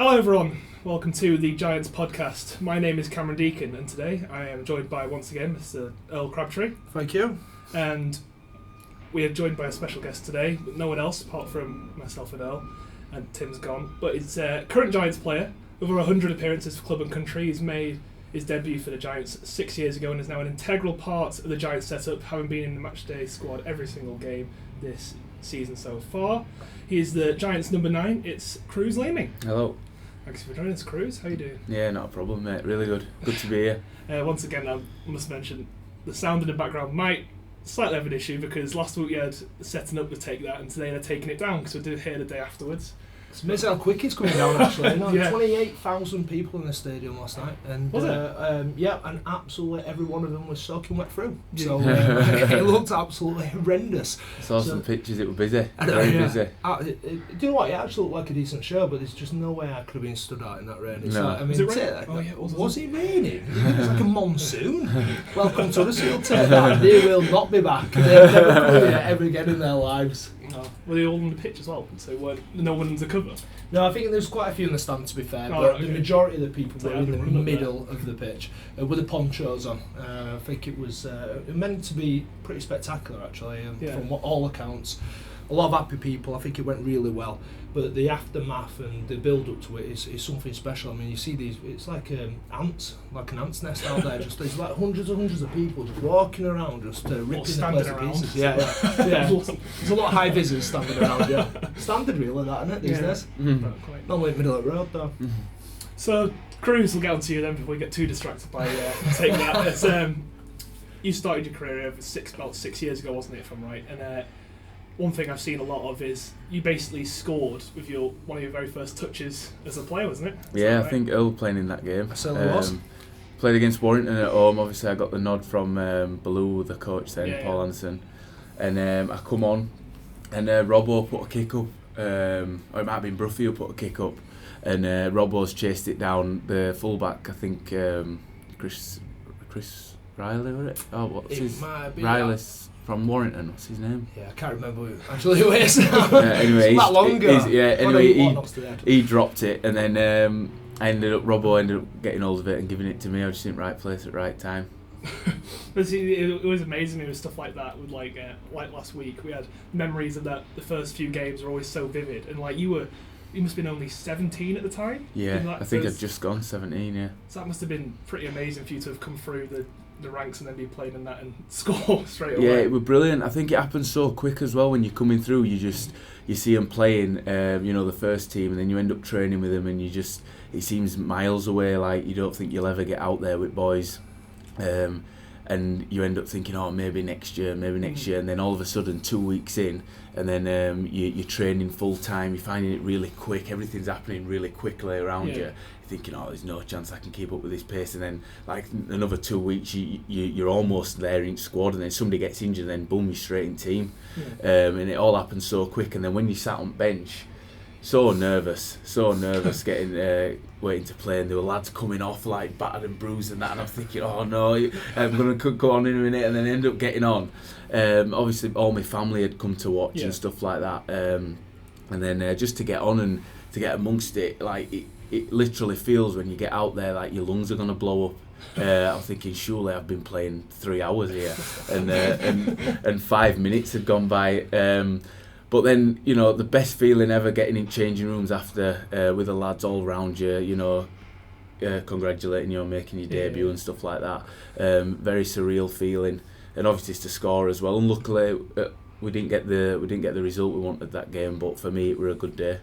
Hello everyone, welcome to the Giants podcast. My name is Cameron Deacon and today I am joined by, once again, Mr. Earl Crabtree. Thank you. And we are joined by a special guest today, but no one else apart from myself and Earl, and Tim's gone. But it's a current Giants player, over 100 appearances for club and country. He's made his debut for the Giants 6 years ago and is now an integral part of the Giants setup, having been in the matchday squad every single game this season so far. He is the Giants number 9, it's Kruise Leeming. Hello. Thanks for joining us, Kruise. How you doing? Yeah, not a problem, mate. Really good. Good to be here. Once again, I must mention, the sound in the background might slightly have an issue because last week we had setting up to take that and today they're taking it down because we did it here the day afterwards. It's amazing how quick it's coming down actually. No, Yeah. 28,000 people in the stadium last night, and Was it? yeah, and absolutely every one of them was soaking wet through. Yeah. So it looked absolutely horrendous. I saw some pictures. It was busy. I know, Very yeah. busy. Do you know what? It actually looked like a decent show, but there's just no way I could have been stood out in that rain. It's No. like, I mean, Was it raining? Oh, yeah, it was it raining? It was like a monsoon. Welcome to the Seal Take That. They will not be back. They'll never come here ever again in their lives. Oh, were they all on the pitch as well? So no one under cover? No, I think there's quite a few in the stand, to be fair, Oh, but right, the okay. majority of the people So were they in had the to run up middle of the pitch with the ponchos on. I think it was meant to be pretty spectacular, actually, Yeah. from all accounts. A lot of happy people. I think it went really well, but the aftermath and the build up to it is something special. I mean, you see these, it's like ants, like an ant's nest out there. Just there's like hundreds and hundreds of people just walking around, just ripping the standing place to around. pieces. Yeah. There's a lot of high visors standing around. Yeah, standard really, that, isn't it, these days? Not quite. Not like middle of the road though. So, Kruise, we'll get on to you then before we get too distracted by Take That. It's, you started your career about 6 years ago, wasn't it, if I'm right? And one thing I've seen a lot of is you basically scored with one of your very first touches as a player, wasn't it? Yeah, I think Earl playing in that game. I certainly was. Played against Warrington at home. Obviously, I got the nod from Baloo, the coach then, Yeah, Paul yeah. Anderson. And I come on, and Robbo put a kick up. Or it might have been Bruffy who put a kick up. And Robbo's chased it down. The fullback, I think, Chris Riley, was it? Oh, what's It his? might be Riley's from Warrington. What's his name? Yeah, I can't remember actually who it is. Anyway, it's that long ago. he dropped it, and then Robbo ended up getting hold of it and giving it to me. I was just in the right place at the right time. It was amazing with stuff like that. With like last week, we had memories of that. The first few games were always so vivid, and like you must have been only 17 at the time. Yeah, I think I'd just gone 17. Yeah. So that must have been pretty amazing for you to have come through the ranks and then be playing in that and score straight away. Yeah, it was brilliant. I think it happened so quick as well. When you're coming through, you see them playing, the first team, and then you end up training with them, and it seems miles away. Like you don't think you'll ever get out there with boys. And you end up thinking, oh, maybe next year, and then all of a sudden 2 weeks in, and then you're training full time, you're finding it really quick, everything's happening really quickly around you. You're thinking, oh, there's no chance I can keep up with this pace, and then like another 2 weeks, you're almost there in squad, and then somebody gets injured, and then boom, you're straight in team. And it all happens so quick, and then when you sat on bench, so nervous getting waiting to play, and there were lads coming off like battered and bruised and that, and I'm thinking, oh no, I'm going to go on in a minute, and then end up getting on. Obviously all my family had come to watch and stuff like that, and then just to get on and to get amongst it, like it literally feels when you get out there like your lungs are going to blow up. I'm thinking, surely I've been playing 3 hours here, and 5 minutes had gone by. But then, the best feeling ever, getting in changing rooms after with the lads all around you, congratulating you on making your debut and stuff like that. Very surreal feeling, and obviously it's to score as well. And luckily, we didn't get the result we wanted that game. But for me, it was a good day.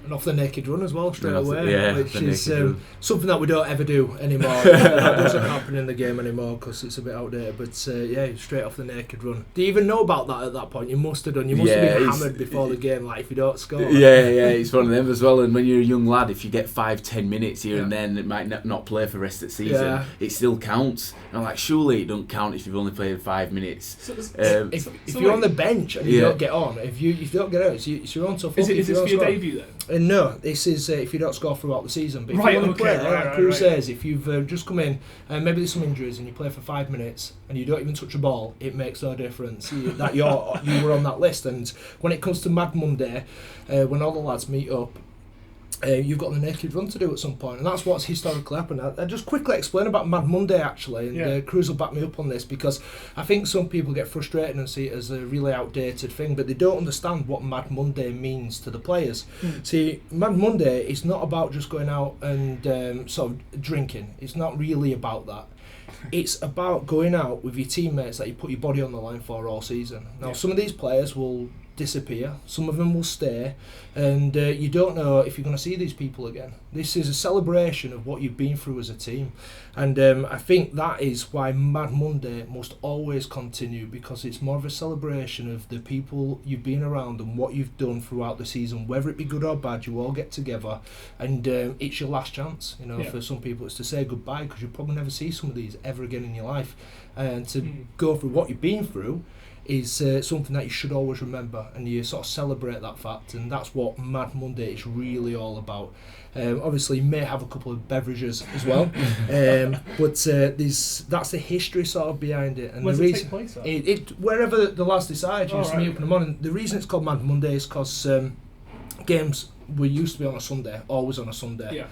And off the naked run as well, straight away, which the is naked something that we don't ever do anymore. That doesn't happen in the game anymore because it's a bit outdated. But straight off the naked run. Do you even know about that at that point? You must have done. You must have been hammered before the game, like if you don't score. Yeah, it's one of them as well. And when you're a young lad, if you get 5-10 minutes here and then, it might not play for the rest of the season. It still counts. And I'm like, surely it don't count if you've only played 5 minutes. So, if you're on the bench and you don't get on, if you don't get out, it's your own tough. Is this for your debut then? No, this is if you don't score throughout the season. But if Right, you want to okay, play, like Kruise says, if you've just come in and maybe there's some injuries and you play for 5 minutes and you don't even touch a ball, it makes no difference that you were on that list. And when it comes to Mad Monday, when all the lads meet up, you've got the naked run to do at some point, and that's what's historically happened. I just quickly explain about Mad Monday actually, and Kruise will back me up on this, because I think some people get frustrated and see it as a really outdated thing, but they don't understand what Mad Monday means to the players. See, Mad Monday is not about just going out and sort of drinking. It's not really about that. It's about going out with your teammates that you put your body on the line for all season. Now, some of these players will disappear, some of them will stay, and you don't know if you're going to see these people again. This is a celebration of what you've been through as a team, and I think that is why Mad Monday must always continue, because it's more of a celebration of the people you've been around and what you've done throughout the season, whether it be good or bad. You all get together, and it's your last chance. For some people it's to say goodbye, because you'll probably never see some of these ever again in your life, and to go through what you've been through is something that you should always remember, and you sort of celebrate that fact, and that's what Mad Monday is really all about. Obviously you may have a couple of beverages as well, but that's the history sort of behind it. And where's the it reason take place at? It wherever the lads decide, you just meet up in the morning. The reason it's called Mad Monday is because games were used to be on a Sunday, always on a Sunday.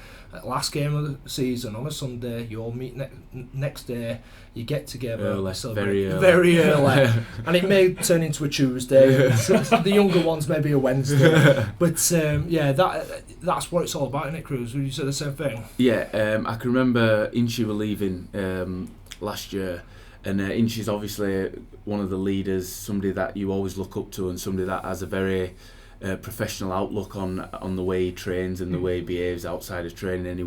Last game of the season on a Sunday, you all meet next day, you get together, very early, and it may turn into a Tuesday. So the younger ones maybe a Wednesday, but that's what it's all about, isn't it, Kruise? Would you say the same thing? I can remember Inchy were leaving last year, and Inchy's obviously one of the leaders, somebody that you always look up to, and somebody that has a very professional outlook on the way he trains and the way he behaves outside of training, and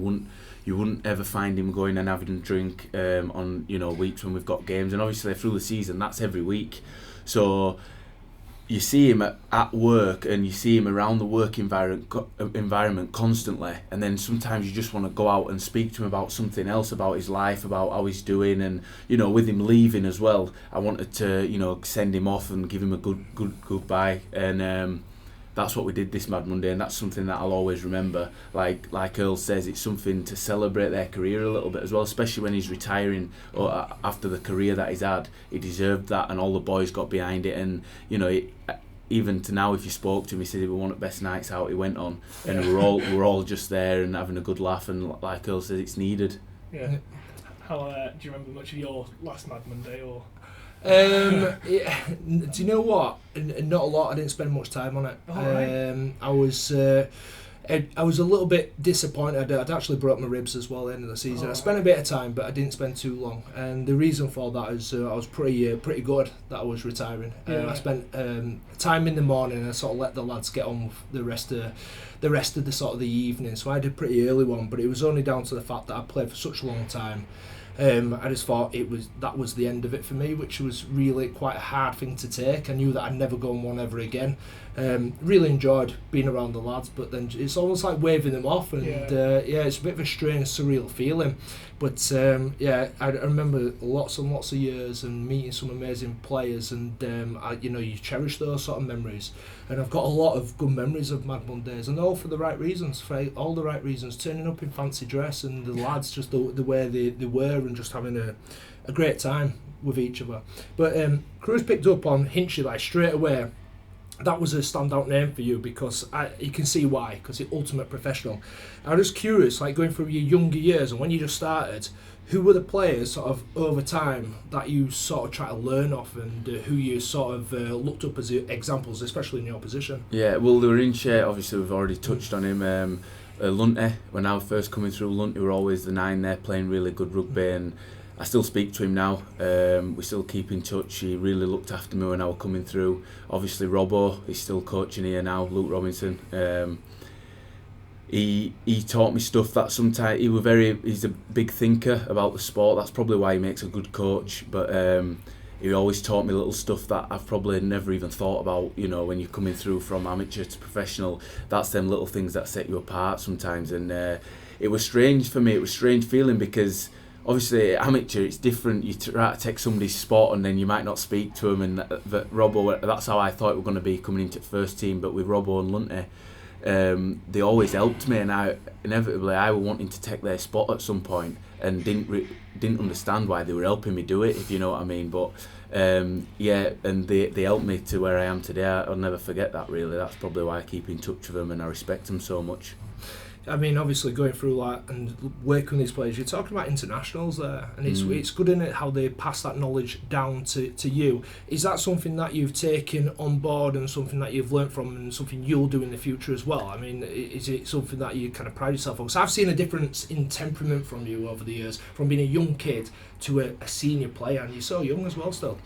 you wouldn't ever find him going and having a drink on weeks when we've got games, and obviously through the season that's every week. So you see him at work, and you see him around the work environment constantly, and then sometimes you just want to go out and speak to him about something else, about his life, about how he's doing, and with him leaving as well, I wanted to send him off and give him a good goodbye, and that's what we did this Mad Monday, and that's something that I'll always remember. Like Earl says, it's something to celebrate their career a little bit as well, especially when he's retiring or after the career that he's had. He deserved that, and all the boys got behind it, and even to now, if you spoke to him, he said it was one of the best nights out he went on, and we're all just there and having a good laugh, and like Earl says, it's needed. How do you remember much of your last Mad Monday, or? Do you know what? Not a lot. I didn't spend much time on it. I was a little bit disappointed. I'd actually broke my ribs as well at the end of the season. I spent a bit of time, but I didn't spend too long. And the reason for that is I was pretty good that I was retiring. I spent time in the morning, and I sort of let the lads get on with the rest of the sort of the evening. So I had a pretty early one, but it was only down to the fact that I played for such a long time. I just thought that was the end of it for me, which was really quite a hard thing to take. I knew that I'd never go on one ever again. Really enjoyed being around the lads, but then it's almost like waving them off, and it's a bit of a strange, surreal feeling. But I remember lots and lots of years and meeting some amazing players, and you cherish those sort of memories. And I've got a lot of good memories of Mad Mondays, and all for the right reasons, turning up in fancy dress, and the lads just the way they were, and just having a great time with each other. But Kruise picked up on Hinchy straight away. That was a standout name for you, because you can see why, because he's ultimate professional. I was curious, going through your younger years and when you just started, who were the players sort of over time that you sort of try to learn off, and who you sort of looked up as examples, especially in your position? Yeah, well, they were in share. Obviously, we've already touched on him. Lunty, when I was first coming through, Lunty were always the 9 there, playing really good rugby, and I still speak to him now. We still keep in touch. He really looked after me when I was coming through. Obviously, Robbo, he's still coaching here now, Luke Robinson. He taught me stuff that sometimes he's a big thinker about the sport. That's probably why he makes a good coach. But he always taught me little stuff that I've probably never even thought about. When you're coming through from amateur to professional, that's them little things that set you apart sometimes. And it was strange for me. It was a strange feeling, because obviously amateur, it's different. You try to take somebody's spot, and then you might not speak to them. And Robbo, that's how I thought we were going to be coming into the first team. But with Robbo and Lunty, they always helped me, and I was wanting to take their spot at some point, and didn't understand why they were helping me do it, if you know what I mean. But and they helped me to where I am today. I'll never forget that, really. That's probably why I keep in touch with them, and I respect them so much. I mean, obviously going through like and working with these players, you're talking about internationals there, and it's good in it how they pass that knowledge down to you. Is that something that you've taken on board and something that you've learnt from and something you'll do in the future as well? I mean, is it something that you kind of pride yourself on? Because I've seen a difference in temperament from you over the years, from being a young kid to a senior player, and you're so young as well still.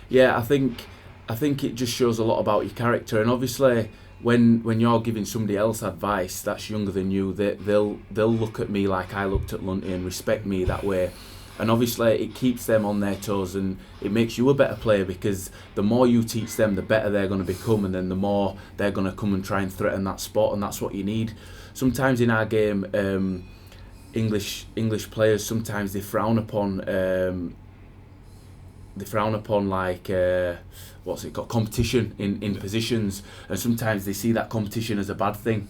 Yeah, I think it just shows a lot about your character, and obviously when you're giving somebody else advice that's younger than you, they'll look at me like I looked at Lunty and respect me that way. And obviously it keeps them on their toes and it makes you a better player, because the more you teach them, the better they're going to become, and then the more they're going to come and try and threaten that spot, and that's what you need. Sometimes in our game, English players, sometimes they frown upon like what's it called, competition in positions, and sometimes they see that competition as a bad thing,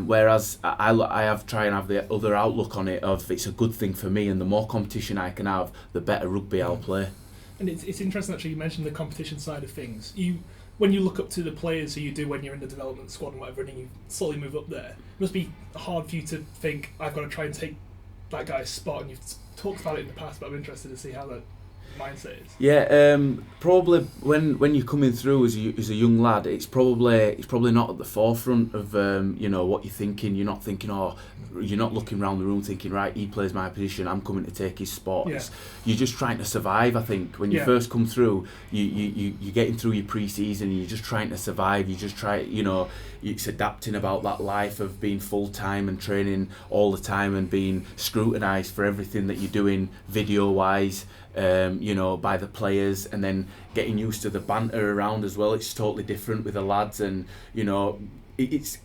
whereas I have try and have the other outlook on it of it's a good thing for me, and the more competition I can have, the better rugby I'll play. And it's interesting actually you mentioned the competition side of things. When you look up to the players who you do when you're in the development squad and whatever, and you slowly move up there, it must be hard for you to think, I've got to try and take that guy's spot, and you've talked about it in the past, but I'm interested to see how that mindset is. Yeah, probably when you're coming through as a young lad, it's probably not at the forefront of what you're thinking. You're not thinking, you're not looking around the room thinking, right, he plays my position, I'm coming to take his spot. Yeah. You're just trying to survive. I think when you first come through, you're getting through your pre-season, and you're just trying to survive. You just try, it's adapting about that life of being full time and training all the time and being scrutinised for everything that you're doing video wise. By the players, and then getting used to the banter around as well. It's totally different with the lads, and it's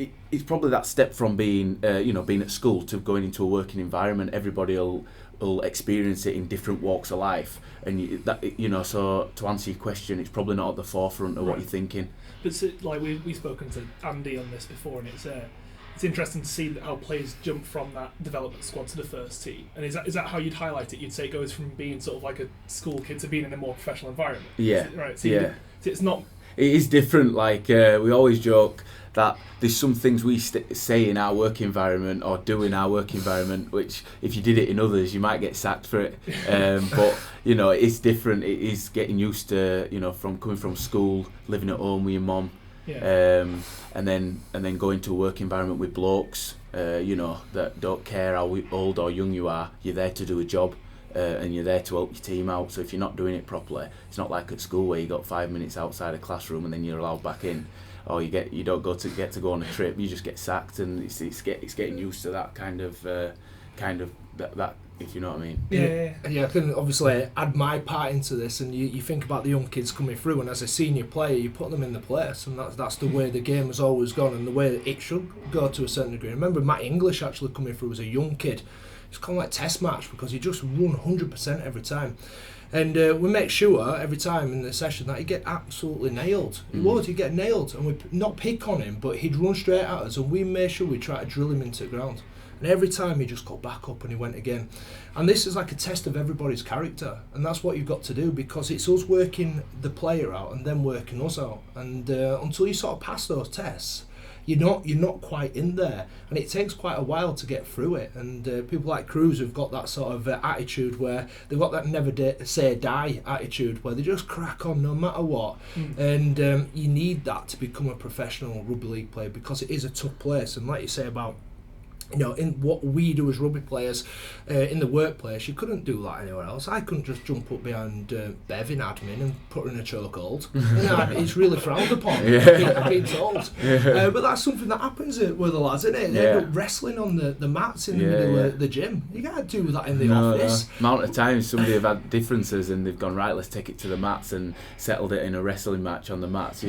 probably that step from being being at school to going into a working environment. Everybody will experience it in different walks of life, and so to answer your question, it's probably not at the forefront of what you're thinking. But so, like we've spoken to Andy on this before, and it's interesting to see how players jump from that development squad to the first team. And is that how you'd highlight it? You'd say it goes from being sort of like a school kid to being in a more professional environment. Yeah. Right. So it's not. It is different. Like we always joke that there's some things we say in our work environment or do in our work environment, which if you did it in others, you might get sacked for it. But it's different. It is getting used to from coming from school, living at home with your mum. Yeah. And then going to a work environment with blokes, that don't care how old or young you are. You're there to do a job, and you're there to help your team out. So if you're not doing it properly, it's not like at school where you got 5 minutes outside a classroom and then you're allowed back in, or you don't get to go on a trip. You just get sacked, and it's getting used to that kind of that. If you know what I mean. Yeah, I can obviously add my part into this, and you think about the young kids coming through, and as a senior player, you put them in the place, and that's the way the game has always gone, and the way it should go to a certain degree. I remember Matt English actually coming through as a young kid. It's kind of like test match, because he just run 100% every time. And we make sure every time in the session that he'd get absolutely nailed. He'd get nailed, and we'd not pick on him, but he'd run straight at us, and we made sure we'd try to drill him into the ground. And every time he just got back up and he went again. And this is like a test of everybody's character, and that's what you've got to do, because it's us working the player out and then working us out. And until you sort of pass those tests, you're not quite in there, and it takes quite a while to get through it. And people like Kruise who've got that sort of attitude where they've got that never say die attitude, where they just crack on no matter what. And you need that to become a professional rugby league player, because it is a tough place. And like you say about in what we do as rugby players in the workplace, you couldn't do that anywhere else. I couldn't just jump up behind Bev in admin and put her in a chokehold. It's really frowned upon. I've been told. But that's something that happens with the lads, isn't it? They end up wrestling on the mats in the middle of the gym. You can't do that in the office. Amount of times somebody have had differences and they've gone, right, let's take it to the mats, and settled it in a wrestling match on the mats,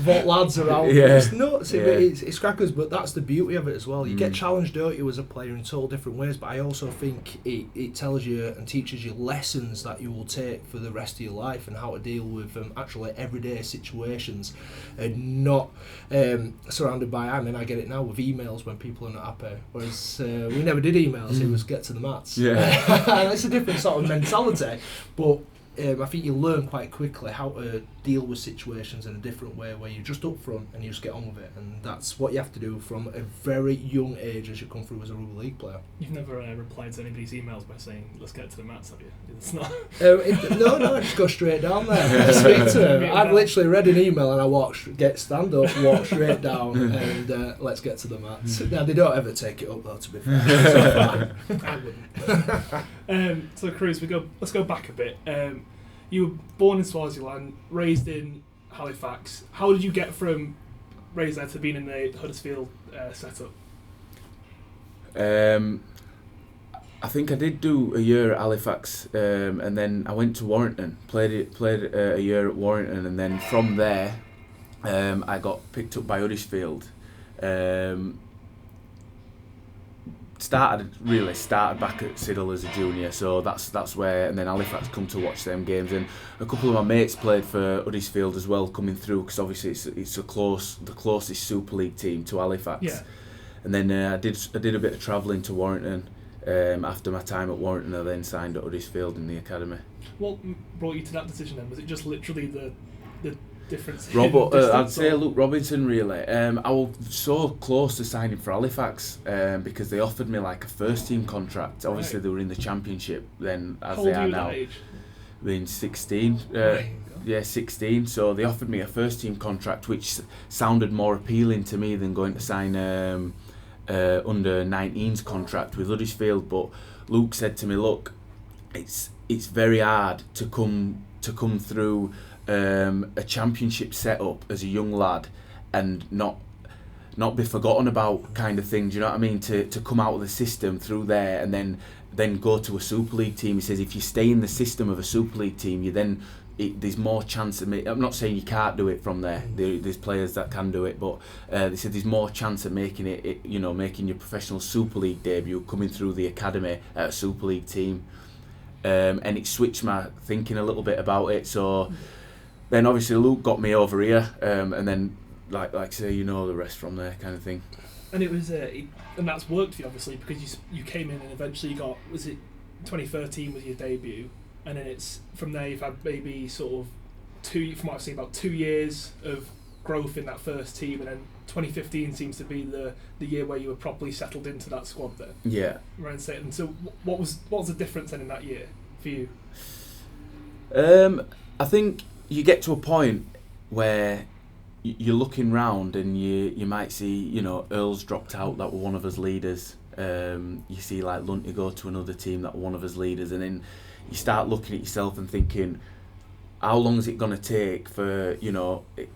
What lads are out. It's nuts. It's crackers, but that's the beauty of it as well. You get challenged, don't you, as a player in total different ways, but I also think it tells you and teaches you lessons that you will take for the rest of your life, and how to deal with actually everyday situations, and not surrounded by, I get it now with emails when people are not happy, whereas we never did emails. It was get to the mats. It's a different sort of mentality, but I think you learn quite quickly how to deal with situations in a different way, where you're just up front and you just get on with it, and that's what you have to do from a very young age as you come through as a rugby league player. You've never replied to anybody's emails by saying, let's get to the mats, have you? It's not... No, just go straight down there. Speak to them. I've literally read an email and I stand up, walk straight down, and let's get to the mats. Now, they don't ever take it up though, to be fair. I wouldn't. So Kruise, let's go back a bit. You were born in Swaziland, raised in Halifax. How did you get from raised there to being in the Huddersfield setup? I think I did do a year at Halifax, and then I went to Warrington, played a year at Warrington, and then from there I got picked up by Huddersfield. Started back at Siddle as a junior, so that's where, and then Halifax come to watch them games, and a couple of my mates played for Huddersfield as well, coming through, because obviously it's the closest Super League team to Halifax. Yeah. And then I did a bit of travelling to Warrington. After my time at Warrington, I then signed at Huddersfield in the academy. What brought you to that decision then? Was it just literally the difference? I'd say Luke Robinson, really. I was so close to signing for Halifax because they offered me like a first team contract. Obviously, They were in the Championship then, as How they old are you now. at that age? Being 16. Yeah, 16. So they offered me a first team contract, which sounded more appealing to me than going to sign under 19s contract with Huddersfield. But Luke said to me, look, it's very hard to come through a Championship setup as a young lad and not be forgotten about, kind of thing. Do you know what I mean? To come out of the system through there and then go to a Super League team. He says if you stay in the system of a Super League team, there's more chance of I'm not saying you can't do it from there. There's players that can do it, but they said there's more chance of making making your professional Super League debut coming through the academy at a Super League team. And it switched my thinking a little bit about it. So then obviously Luke got me over here, and then like say the rest from there, kind of thing. And it was and that's worked for you obviously, because you came in and eventually you got, was it 2013 was your debut, and then it's from there you've had maybe sort of from what I've seen, about 2 years of growth in that first team, and then 2015 seems to be the year where you were properly settled into that squad then. Yeah. Right. And so what was the difference then in that year for you? I think you get to a point where you're looking round and you might see, Earl's dropped out, that were one of his leaders. You see like Lunty go to another team that were one of his leaders, and then you start looking at yourself and thinking, how long is it going to take for,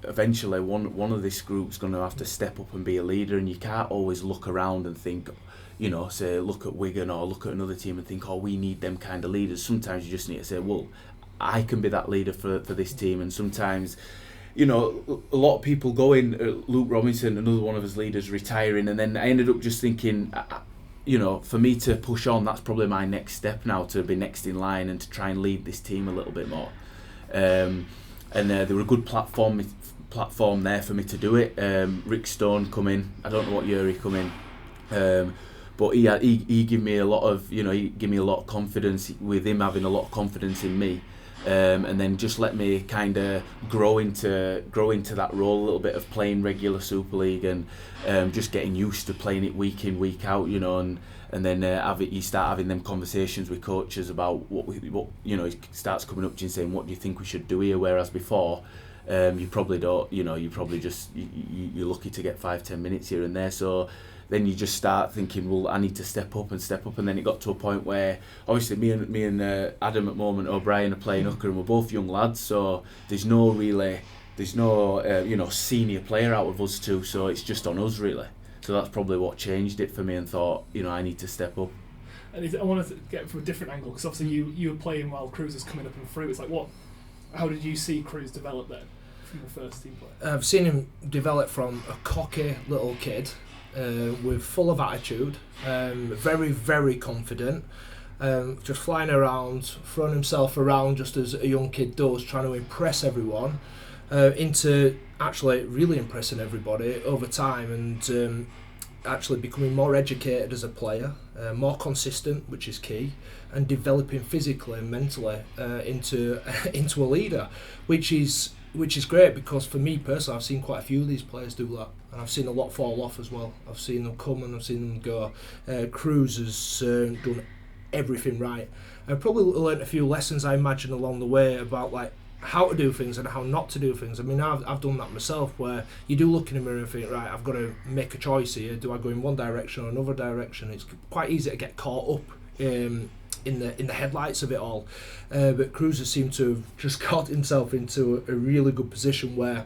eventually one of this group's going to have to step up and be a leader, and you can't always look around and think, say look at Wigan or look at another team and think, we need them kind of leaders. Sometimes you just need to say, well, I can be that leader for this team. And sometimes, a lot of people go in, Luke Robinson, another one of his leaders, retiring, and then I ended up just thinking, for me to push on, that's probably my next step now, to be next in line and to try and lead this team a little bit more. And there were a good platform there for me to do it. Rick Stone come in, I don't know what year he come in, but he gave me a lot of confidence, with him having a lot of confidence in me. And then just let me kind of grow into that role a little bit of playing regular Super League, and just getting used to playing it week in, week out, and then you start having them conversations with coaches about what he starts coming up to you and saying, what do you think we should do here, whereas before you probably don't, you probably just you're lucky to get 5-10 minutes here and there. So then you just start thinking, well, I need to step up, and then it got to a point where obviously me and Adam at the moment, O'Brien, are playing hooker, and we're both young lads, so there's no senior player out of us two, so it's just on us really. So that's probably what changed it for me, and thought, I need to step up. And I wanted to get it from a different angle, because obviously you were playing while Kruise was coming up and through. It's like, how did you see Kruise develop then from the first team player? I've seen him develop from a cocky little kid, with full of attitude, very, very confident, just flying around, throwing himself around just as a young kid does, trying to impress everyone, into actually really impressing everybody over time. And actually becoming more educated as a player, more consistent, which is key, and developing physically and mentally into into a leader, which is great, because for me personally, I've seen quite a few of these players do that, and I've seen a lot fall off as well. I've seen them come and I've seen them go. Kruise has done everything right. I've probably learnt a few lessons, I imagine, along the way about like how to do things and how not to do things. I mean, I've done that myself, where you do look in the mirror and think, right, I've got to make a choice here. Do I go in one direction or another direction? It's quite easy to get caught up in the headlights of it all. But Kruise seemed to have just got himself into a really good position where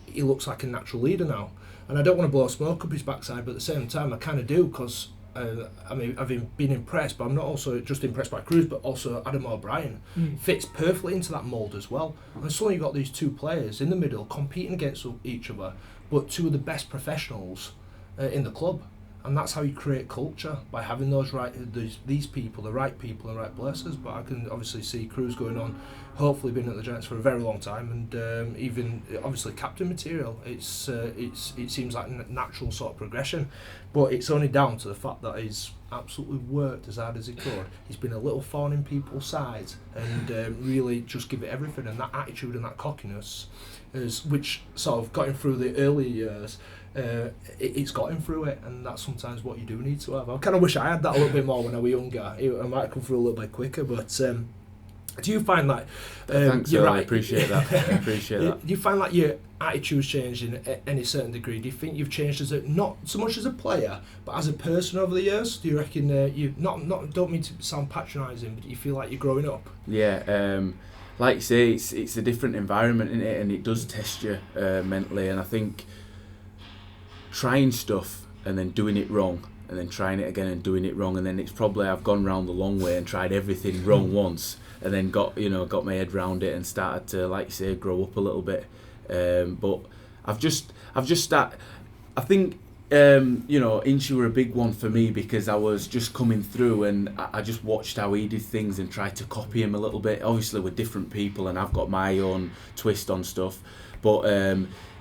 he looks like a natural leader now. And I don't want to blow smoke up his backside, but at the same time I kind of do, because I mean, I've been impressed, but I'm not also just impressed by Kruise, but also Adam O'Brien fits perfectly into that mould as well. And suddenly you've got these two players in the middle competing against each other, but two of the best professionals in the club. And that's how you create culture, by having these people, the right people in the right places. But I can obviously see Kruise going on, hopefully been at the Giants for a very long time, and even obviously captain material. It seems like a natural sort of progression, but it's only down to the fact that he's absolutely worked as hard as he could. He's been a little thorn in people's sides, and really just give it everything. And that attitude and that cockiness, which sort of got him through the earlier years. It's got him through it, and that's sometimes what you do need to have. I kind of wish I had that a little bit more when I was younger. I might have come through a little bit quicker, but do you find that thanks, you're right, I appreciate that. Do you find like your attitude's changed in any certain degree? Do you think you've changed not so much as a player, but as a person over the years? Do you reckon you don't mean to sound patronising, but do you feel like you're growing up? Yeah, like you say, it's a different environment in it, and it does test you mentally. And I think trying stuff and then doing it wrong, and then trying it again and doing it wrong, and then it's probably I've gone round the long way and tried everything wrong once, and then got my head round it and started to, like you say, grow up a little bit. But I've just started. I think Inchi were a big one for me, because I was just coming through and I just watched how he did things and tried to copy him a little bit. Obviously with different people, and I've got my own twist on stuff, but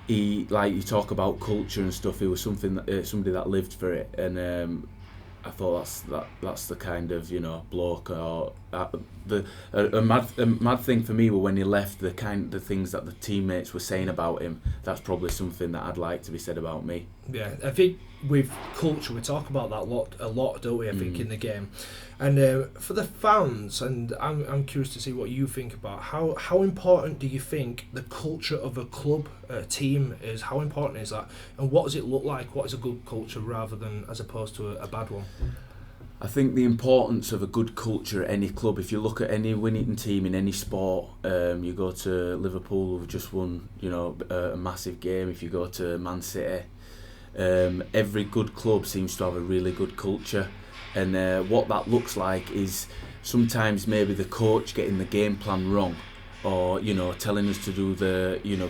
he, like you talk about culture and stuff, he was somebody that lived for it, and I thought that's the kind of bloke. Or a mad thing for me was when he left, the things that the teammates were saying about him. That's probably something that I'd like to be said about me. Yeah, I think with culture we talk about that a lot, don't we? I think in the game, and for the fans, and I'm curious to see what you think about how important do you think the culture of a club, a team is? How important is that, and what does it look like? What is a good culture rather than as opposed to a bad one? I think the importance of a good culture at any club, if you look at any winning team in any sport, you go to Liverpool, who've just won a massive game, if you go to Man City, every good club seems to have a really good culture, and what that looks like is sometimes maybe the coach getting the game plan wrong, or telling us to do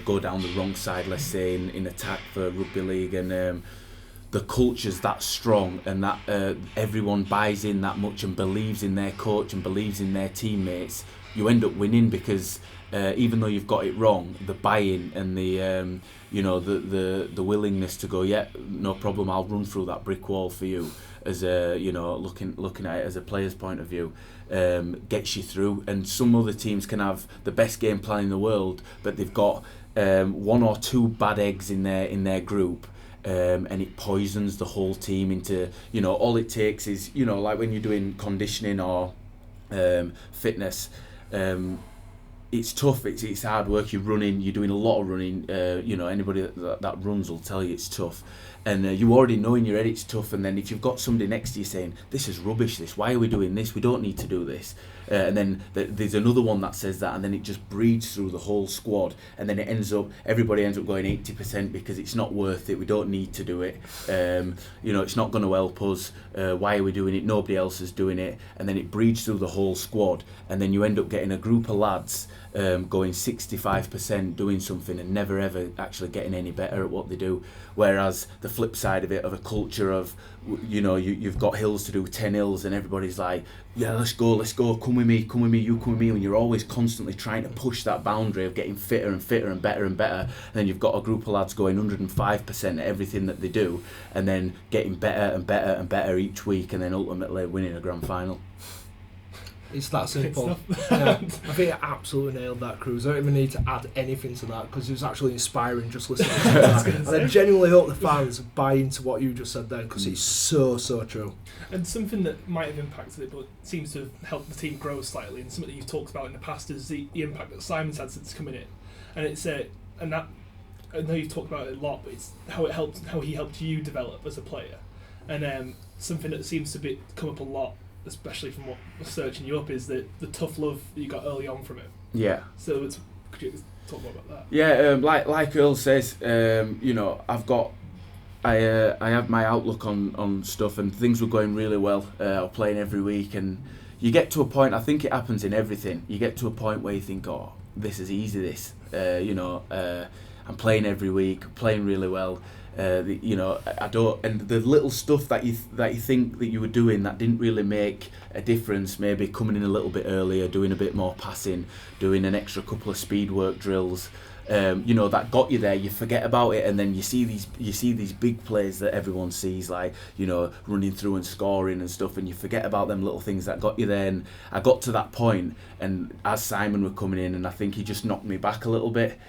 go down the wrong side, let's say in attack for rugby league, and the culture's that strong, and that everyone buys in that much and believes in their coach and believes in their teammates. You end up winning, because even though you've got it wrong, the buy-in and the the willingness to go, yeah, no problem, I'll run through that brick wall for you, as a looking at it as a player's point of view, gets you through. And some other teams can have the best game plan in the world, but they've got one or two bad eggs in their group. And it poisons the whole team into, all it takes is, like when you're doing conditioning or fitness, it's tough, it's hard work, you're doing a lot of running, anybody that runs will tell you it's tough. And you already know in your head it's tough, and then if you've got somebody next to you saying, this is rubbish, why are we doing this, we don't need to do this, and then there's another one that says that, and then it just breeds through the whole squad, and then everybody ends up going 80% because it's not worth it, we don't need to do it, it's not going to help us, why are we doing it, nobody else is doing it, and then it breeds through the whole squad, and then you end up getting a group of lads going 65% doing something and never ever actually getting any better at what they do. Whereas the flip side of it, of a culture of, you've got hills to do, 10 hills, and everybody's like, yeah, let's go, come with me, you come with me, and you're always constantly trying to push that boundary of getting fitter and fitter and better and better. And then you've got a group of lads going 105% at everything that they do, and then getting better and better and better each week, and then ultimately winning a grand final. It's that simple. Yeah, I think I absolutely nailed that, Kruise. I don't even need to add anything to that because it was actually inspiring just listening to that. And I genuinely hope the fans buy into what you just said there because it's so true. And something that might have impacted it but seems to have helped the team grow slightly, and something that you've talked about in the past, is the impact that Simon's had since coming in. And it's and that, I know you've talked about it a lot, but it's how he helped you develop as a player. And something that seems to come up a lot, especially from what was searching you up, is the tough love that you got early on from him. Yeah. So could you talk more about that? Yeah, like Earl says, I have my outlook on stuff, and things were going really well. I was playing every week, and you get to a point, I think it happens in everything, you get to a point where you think, oh, this is easy, I'm playing every week, playing really well. I don't, and the little stuff that you think that you were doing that didn't really make a difference, maybe coming in a little bit earlier, doing a bit more passing, doing an extra couple of speed work drills, that got you there. You forget about it, and then you see these big plays that everyone sees, like running through and scoring and stuff, and you forget about them little things that got you there. And I got to that point, and as Simon were coming in, and I think he just knocked me back a little bit.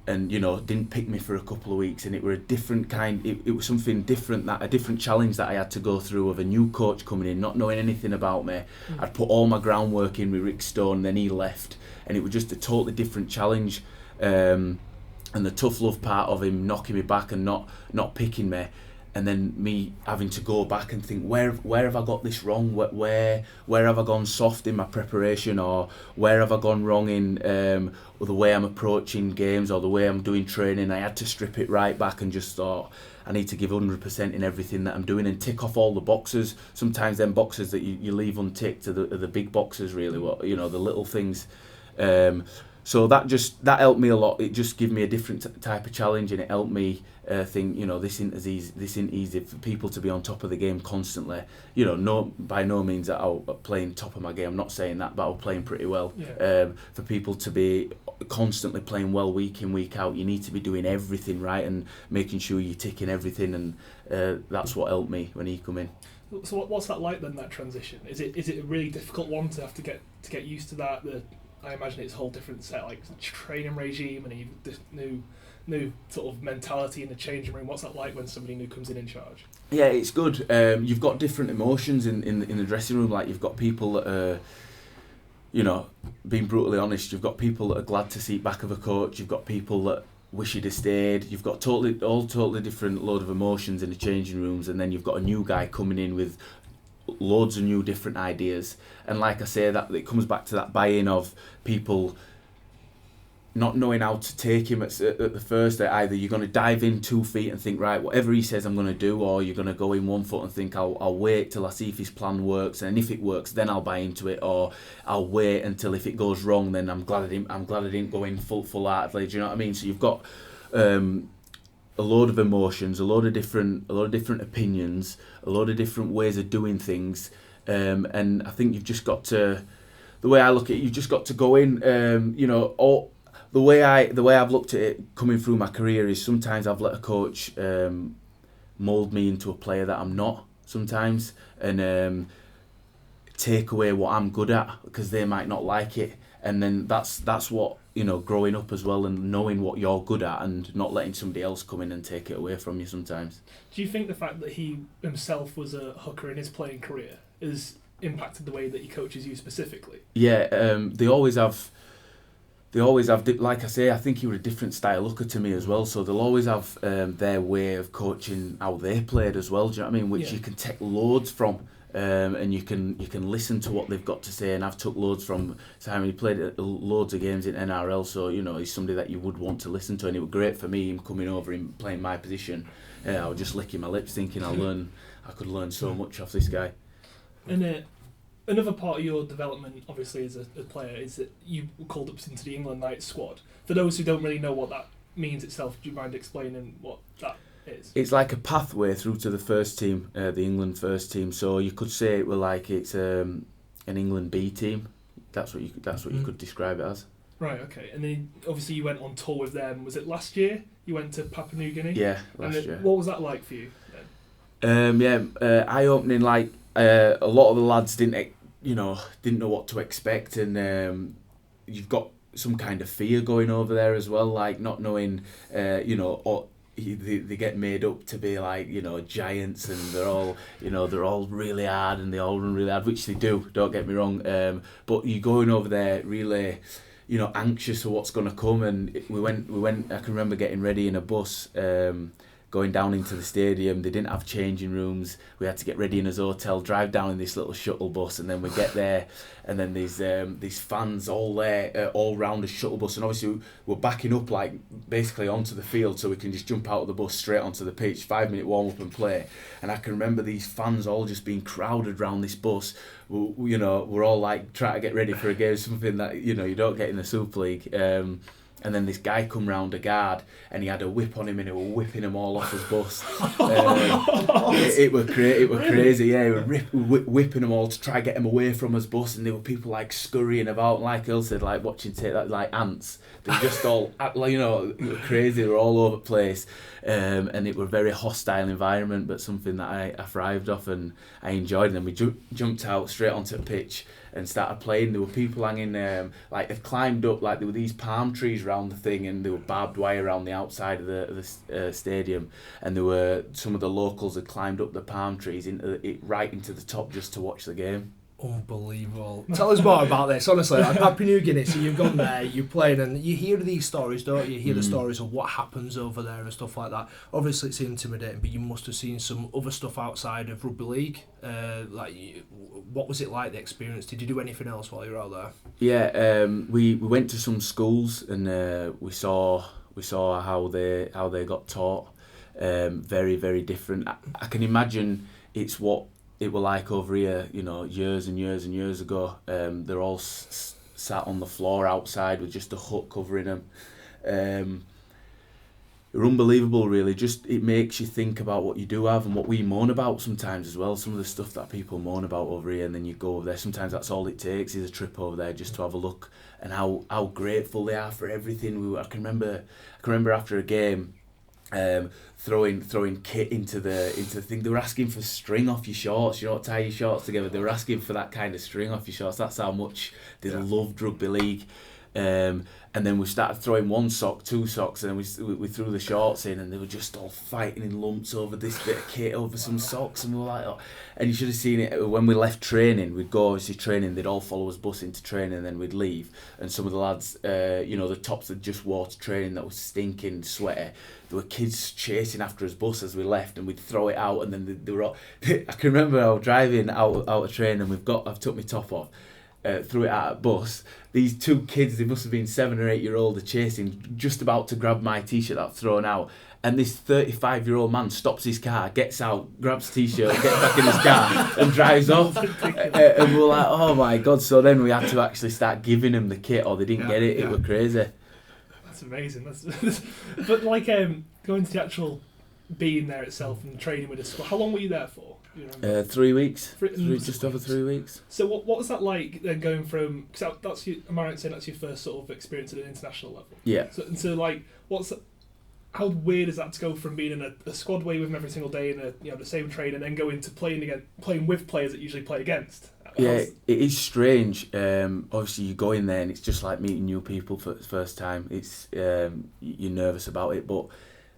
And didn't pick me for a couple of weeks, and it were a different kind. It was something different, a different challenge that I had to go through, of a new coach coming in, not knowing anything about me. I'd put all my groundwork in with Rick Stone, then he left, and it was just a totally different challenge. And the tough love part of him knocking me back and not picking me, and then me having to go back and think, where have I got this wrong? Where have I gone soft in my preparation, or where have I gone wrong in or the way I'm approaching games, or the way I'm doing training? I had to strip it right back and just thought, I need to give 100% in everything that I'm doing and tick off all the boxes. Sometimes them boxes that you leave unticked are the big boxes, really, the little things. So that helped me a lot. It just gave me a different type of challenge, and it helped me think, this isn't easy for people to be on top of the game constantly. By no means that I was playing top of my game. I'm not saying that, but I was playing pretty well. Yeah. For people to be constantly playing well week in, week out, you need to be doing everything right and making sure you're ticking everything, and that's what helped me when he come in. So what's that like then, that transition? Is it a really difficult one to have to get used to that? I imagine it's a whole different set, like training regime, and this new sort of mentality in the changing room. What's that like when somebody new comes in charge? Yeah, it's good. You've got different emotions in the dressing room. Like, you've got people that are, being brutally honest, you've got people that are glad to see back of a coach. You've got people that wish he'd have stayed. You've got totally different load of emotions in the changing rooms, and then you've got a new guy coming in with loads of new different ideas. And like I say, that it comes back to that buy-in of people not knowing how to take him at the first. That either you're going to dive in 2 feet and think, right, whatever he says I'm going to do, or you're going to go in 1 foot and think, I'll wait till I see if his plan works, and if it works then I'll buy into it, or I'll wait until if it goes wrong then I'm glad I didn't go in full-heartedly. Do you know what I mean? So you've got a load of emotions, a load of different opinions, a load of different ways of doing things, and I think you've just got to, the way I look at it, you've just got to go in, the way I've looked at it coming through my career is sometimes I've let a coach mould me into a player that I'm not sometimes, and take away what I'm good at because they might not like it, and then that's what, growing up as well, and knowing what you're good at and not letting somebody else come in and take it away from you sometimes. Do you think the fact that he himself was a hooker in his playing career has impacted the way that he coaches you specifically? Yeah, they always have, like I say, I think he was a different style hooker to me as well, so they'll always have their way of coaching how they played as well, do you know what I mean, which you can take loads from. And you can listen to what they've got to say, and I've took loads from Simon. He played loads of games in NRL, so he's somebody that you would want to listen to, and it was great for me, him coming over and playing my position. I was just licking my lips thinking I could learn so much off this guy. And another part of your development, obviously, as a player, is that you were called up into the England Knights squad. For those who don't really know what that means itself, do you mind explaining what that is? It's like a pathway through to the first team, the England first team. So you could say it were like it's an England B team. That's what you could describe it as. Right. Okay. And then obviously you went on tour with them. Was it last year? You went to Papua New Guinea. Yeah, last year. What was that like for you then? Eye opening. Like a lot of the lads didn't know what to expect, and you've got some kind of fear going over there as well, like not knowing, or they get made up to be like, giants, and they're all really hard, and they all run really hard, which they do, don't get me wrong, but you're going over there really, anxious for what's going to come. And we went, I can remember getting ready in a bus, going down into the stadium. They didn't have changing rooms. We had to get ready in his hotel, drive down in this little shuttle bus, and then we get there, and then these fans all there, all round the shuttle bus, and obviously we're backing up like basically onto the field, so we can just jump out of the bus straight onto the pitch, 5-minute warm up and play. And I can remember these fans all just being crowded around this bus. We're all like trying to get ready for a game, something that you don't get in the Super League. And then this guy come round, a guard, and he had a whip on him, and he were whipping them all off his bus. It were crazy, yeah. He were whipping them all to try to get him away from his bus, and there were people like scurrying about, like Earl said, like watching like ants. They just all, it were crazy. They were all over the place, and it were a very hostile environment, but something that I thrived off and I enjoyed. And then we jumped out straight onto the pitch and started playing. There were people hanging, had climbed up, like there were these palm trees around the thing, and there were barbed wire around the outside of the stadium, and there were some of the locals had climbed up the palm trees right into the top just to watch the game. Unbelievable. Tell us more about this, honestly. Like Papua New Guinea, so you've gone there, you played, and you hear these stories, don't you? You hear the stories of what happens over there and stuff like that. Obviously it's intimidating, but you must have seen some other stuff outside of rugby league. What was it like, the experience? Did you do anything else while you were out there? Yeah, we went to some schools, and we saw how they got taught. Very, very different. I can imagine it's what it were like over here, years and years and years ago. They're all sat on the floor outside with just a hut covering them. They're unbelievable, really. Just it makes you think about what you do have and what we moan about sometimes as well. Some of the stuff that people moan about over here, and then you go over there. Sometimes that's all it takes is a trip over there just to have a look, and how grateful they are for everything. I can remember after a game, throwing kit into the thing. They were asking for string off your shorts, tie your shorts together. They were asking for that kind of string off your shorts. That's how much they loved rugby league. And then we started throwing one sock, two socks, and then we threw the shorts in, and they were just all fighting in lumps over this bit of kit, over some socks, and we were like, oh. And you should have seen it when we left training. We'd go obviously training, they'd all follow us bus into training, and then we'd leave. And some of the lads, the tops that just wore to training that was stinking, sweaty, there were kids chasing after us bus as we left, and we'd throw it out, and then they were all. I can remember I was driving out of training, and I've took my top off. Threw it out at bus. These two kids, they must have been 7 or 8 year old, are chasing, just about to grab my t-shirt that's thrown out, and this 35-year-old man stops his car, gets out, grabs t-shirt, gets back in his car and drives off. And we're like, oh my god. So then we had to actually start giving them the kit, or they didn't get it. It was crazy. That's amazing. But like going to the actual being there itself and training with the squad, how long were you there for? 3 weeks. Just over 3 weeks. So what was that like then, going from, because that's am I right in saying that's your first sort of experience at an international level? Yeah. So like, how weird is that to go from being in a squad way with them every single day in the same train, and then go into playing with players that you usually play against? Yeah, it is strange. Obviously you go in there and it's just like meeting new people for the first time. It's you're nervous about it, but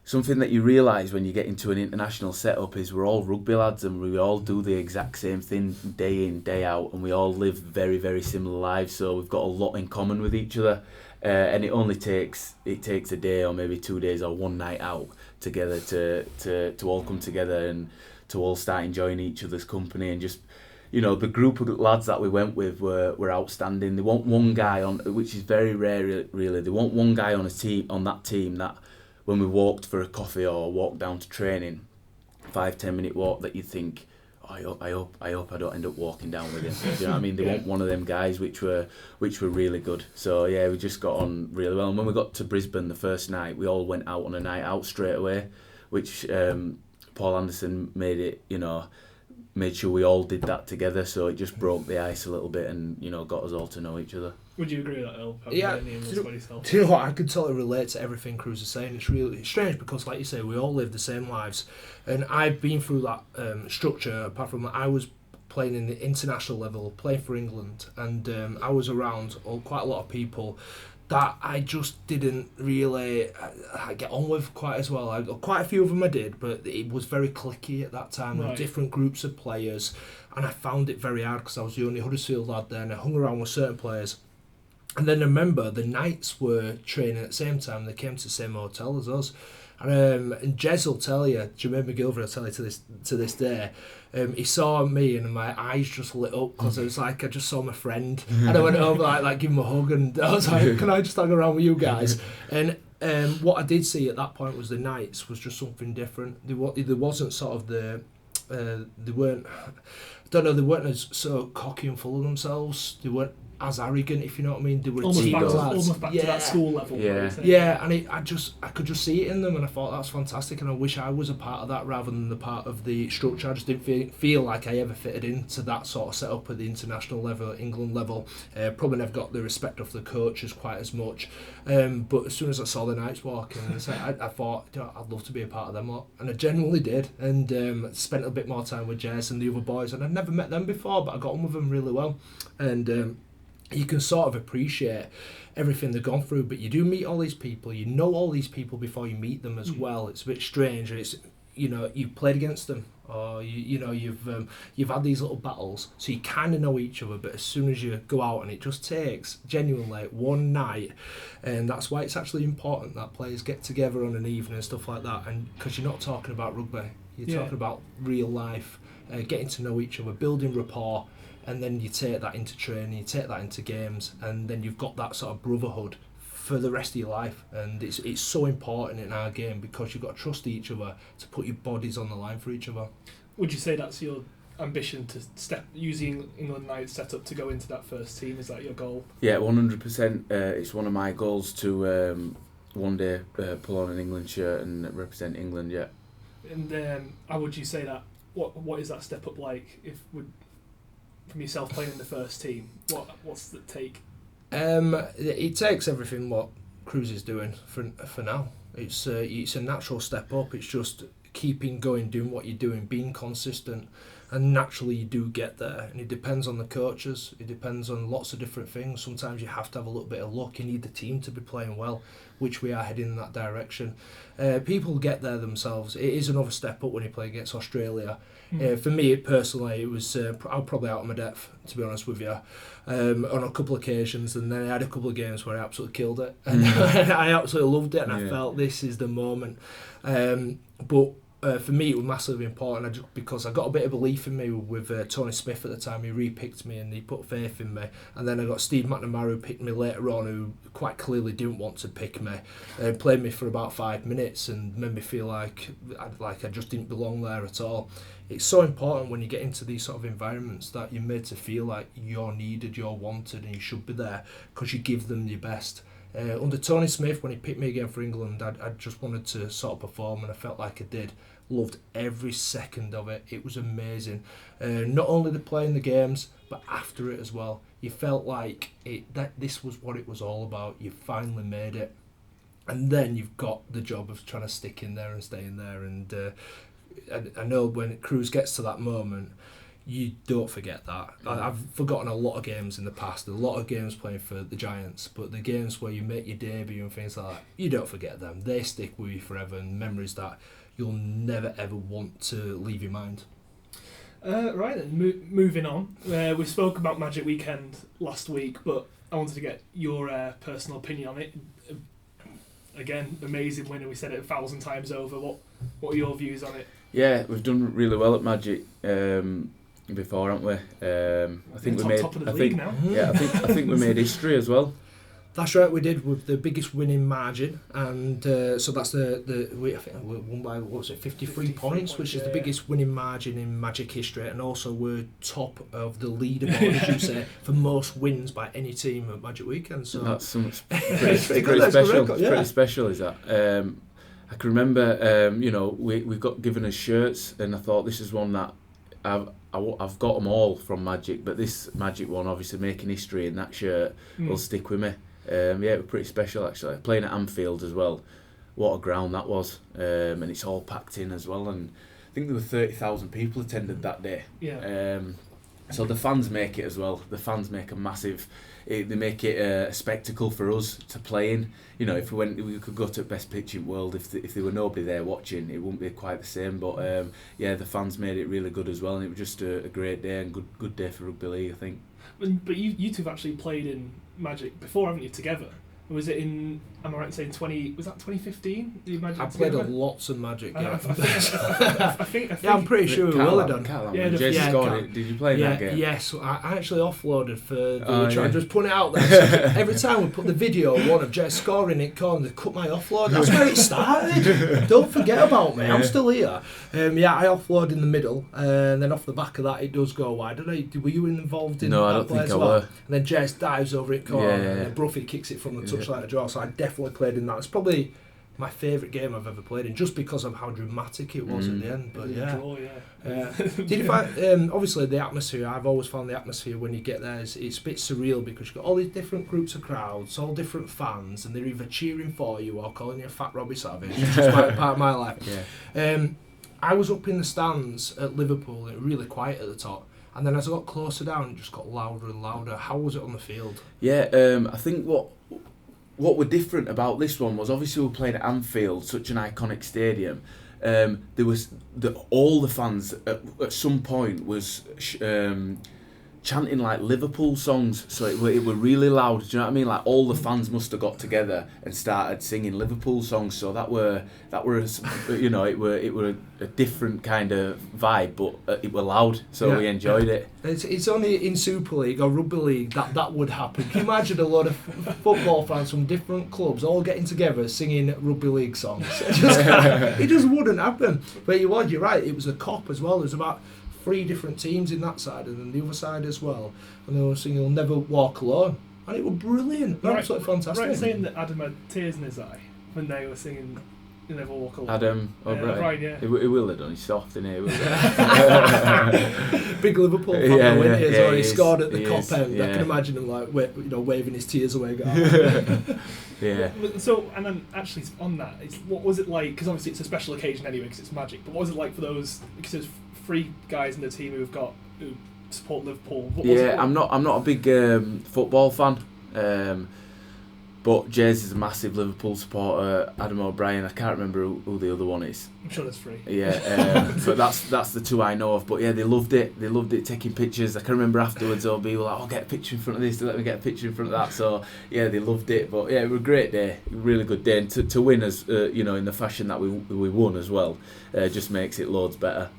something that you realise when you get into an international setup is we're all rugby lads, and we all do the exact same thing day in, day out, and we all live very, very similar lives, so we've got a lot in common with each other. And it takes a day or maybe 2 days or one night out together to all come together and to all start enjoying each other's company. And just, the group of lads that we went with were outstanding. They want one guy on, which is very rare really, they want one guy on that team that when we walked for a coffee or walked down to training, 5-10 minute walk, that you think, I hope I don't end up walking down with him. Do you know what I mean? They weren't one of them guys which were really good. So yeah, we just got on really well. And when we got to Brisbane the first night, we all went out on a night out straight away, which Paul Anderson made sure we all did that together. So it just broke the ice a little bit and got us all to know each other. Would you agree with that, Earl? Yeah. Do you know what? I could totally relate to everything Kruise is saying. It's strange because, like you say, we all live the same lives, and I've been through that structure. Apart from that, I was playing in the international level, playing for England, and I was around quite a lot of people that I just didn't really get on with quite as well. Quite a few of them I did, but it was very cliquey at that time. There were different groups of players, and I found it very hard because I was the only Huddersfield lad there, and I hung around with certain players. And then I remember the Knights were training at the same time. They came to the same hotel as us. And Jez will tell you, Jermaine McGilvery will tell you to this day, he saw me and my eyes just lit up because it was like I just saw my friend. And I went over like give him a hug, and I was like, can I just hang around with you guys? And what I did see at that point was the Knights was just something different. There wasn't sort of they weren't as so cocky and full of themselves. They weren't as arrogant, if you know what I mean. They were almost team lads. Almost back to that school level. Yeah, and I could just see it in them, and I thought that's fantastic, and I wish I was a part of that rather than the part of the structure. I just didn't feel like I ever fitted into that sort of setup at the international level, England level. Probably never got the respect of the coaches quite as much. But as soon as I saw the Knights walking, I thought, I'd love to be a part of them lot, and I genuinely did. And spent a bit more time with Jez and the other boys, and I'd never met them before, but I got on with them really well. And you can sort of appreciate everything they've gone through, but you do meet all these people. You know all these people before you meet them as well. It's a bit strange, and it's you've played against them, or you've had these little battles, so you kind of know each other. But as soon as you go out, and it just takes genuinely one night, and that's why it's actually important that players get together on an evening and stuff like that. And because you're not talking about rugby, you're talking about real life, getting to know each other, building rapport. And then you take that into training, you take that into games, and then you've got that sort of brotherhood for the rest of your life. And it's so important in our game because you've got to trust each other to put your bodies on the line for each other. Would you say that's your ambition to using England Knights set up to go into that first team? Is that your goal? Yeah, 100%. It's one of my goals to one day pull on an England shirt and represent England. Yeah. And how would you say that? What is that step up like? From yourself playing in the first team, what's the take? It takes everything what Kruise is doing for now. It's a natural step up. It's just keeping going, doing what you're doing, being consistent, and naturally you do get there. And it depends on the coaches. It depends on lots of different things. Sometimes you have to have a little bit of luck. You need the team to be playing well, which we are heading in that direction. People get there themselves. It is another step up when you play against Australia. For me personally, it was I was probably out of my depth, to be honest with you, on a couple of occasions, and then I had a couple of games where I absolutely killed it, and I absolutely loved it, and I felt this is the moment. But for me, it was massively important because I got a bit of belief in me with Tony Smith at the time. He re-picked me and he put faith in me. And then I got Steve McNamara who picked me later on, who quite clearly didn't want to pick me. Played me for about 5 minutes and made me feel like I just didn't belong there at all. It's so important when you get into these sort of environments that you're made to feel like you're needed, you're wanted, and you should be there because you give them your best. Under Tony Smith, when he picked me again for England, I just wanted to sort of perform, and I felt like I did. Loved every second of it. It was amazing. Not only the playing the games, but after it as well. You felt like that this was what it was all about. You finally made it, and then you've got the job of trying to stick in there and stay in there. And I know when Kruise gets to that moment, you don't forget that. I've forgotten a lot of games in the past, a lot of games playing for the Giants, but the games where you make your debut and things like that, you don't forget them. They stick with you forever, and memories that you'll never ever want to leave your mind. Right then, moving on. We spoke about Magic Weekend last week, but I wanted to get your personal opinion on it. Again, amazing winner. We said it 1,000 times over. What are your views on it? Yeah, we've done really well at Magic before, haven't we? I think we made. Top of the league now. Yeah, I think we made history as well. That's right, we did with the biggest winning margin, and so that's I think we won by, what was it, 53 points, which is the biggest winning margin in Magic history, and also we're top of the leaderboard, as you say, for most wins by any team at Magic Weekend. So that's pretty special. Pretty special, is that? I can remember, we got given us shirts, and I thought this is one that I've got them all from Magic, but this Magic one, obviously making history in that shirt, will stick with me. It was pretty special actually. Playing at Anfield as well, what a ground that was, and it's all packed in as well. And I think there were 30,000 people attended that day. Yeah. So the fans make it as well. The fans make a massive. They make it a spectacle for us to play in. You know, if we could go to best pitch in world. If there were nobody there watching, it wouldn't be quite the same. But the fans made it really good as well, and it was just a great day and good day for rugby league, I think. But you two have actually played in Magic before, haven't you, together? Was it in, am I right in saying 2015? I played lots of Magic, yeah. I think yeah, I'm pretty sure we will have done. Did you play in that game? Yes, I actually offloaded for the try. Just putting it out there. So every time we put the video of Jess scoring it, they cut my offload. That's where it started. Don't forget about me. I'm still here. I offload in the middle, and then off the back of that, it does go wide. Were you involved in that? No, I don't think I well? were. And then Jess dives over it, and Bruffy kicks it from the touchline to draw. So I definitely played in that. It's probably my favourite game I've ever played in, just because of how dramatic it was at the end. But did you find, obviously the atmosphere, I've always found the atmosphere when you get there, it's a bit surreal, because you've got all these different groups of crowds, all different fans, and they're either cheering for you or calling you a fat Robbie Savage. It's just part of my life. I was up in the stands at Liverpool, and it was really quiet at the top. And then as I got closer down, it just got louder and louder. How was it on the field? Yeah, I think what were different about this one was, obviously we were playing at Anfield, such an iconic stadium. There was all the fans at some point was chanting like Liverpool songs, so it were really loud. Do you know what I mean? Like all the fans must have got together and started singing Liverpool songs. So that were it were a different kind of vibe, but it were loud, so we enjoyed it. It's only in Super League or Rugby League that would happen. Can you imagine a lot of football fans from different clubs all getting together singing Rugby League songs? It just wouldn't happen. But you're right. It was a cop as well. There was about 3 different teams in that side and then the other side as well, and they were singing "You'll Never Walk Alone," and it was brilliant. Absolutely fantastic. Right, saying that Adam had tears in his eye when they were singing "You'll Never Walk Alone." Adam O'Brien, yeah. He will have done. He's soft in here. Big Liverpool fan, he scored at the Cop end. Yeah. I can imagine him waving his tears away. Yeah. So, and then actually on that, what was it like? Because obviously it's a special occasion anyway, because it's Magic. But what was it like for those? Because there's 3 guys in the team who support Liverpool. I'm not a big football fan, but Jez is a massive Liverpool supporter. Adam O'Brien, I can't remember who the other one is. I'm sure there's 3. Yeah, but that's the 2 I know of. But yeah, they loved it. They loved it, taking pictures. I can remember afterwards, they'll be like, "Oh, get a picture in front of this. Let me get a picture in front of that." So yeah, they loved it. But yeah, it was a great day, really good day, and to win as in the fashion that we won as well, just makes it loads better.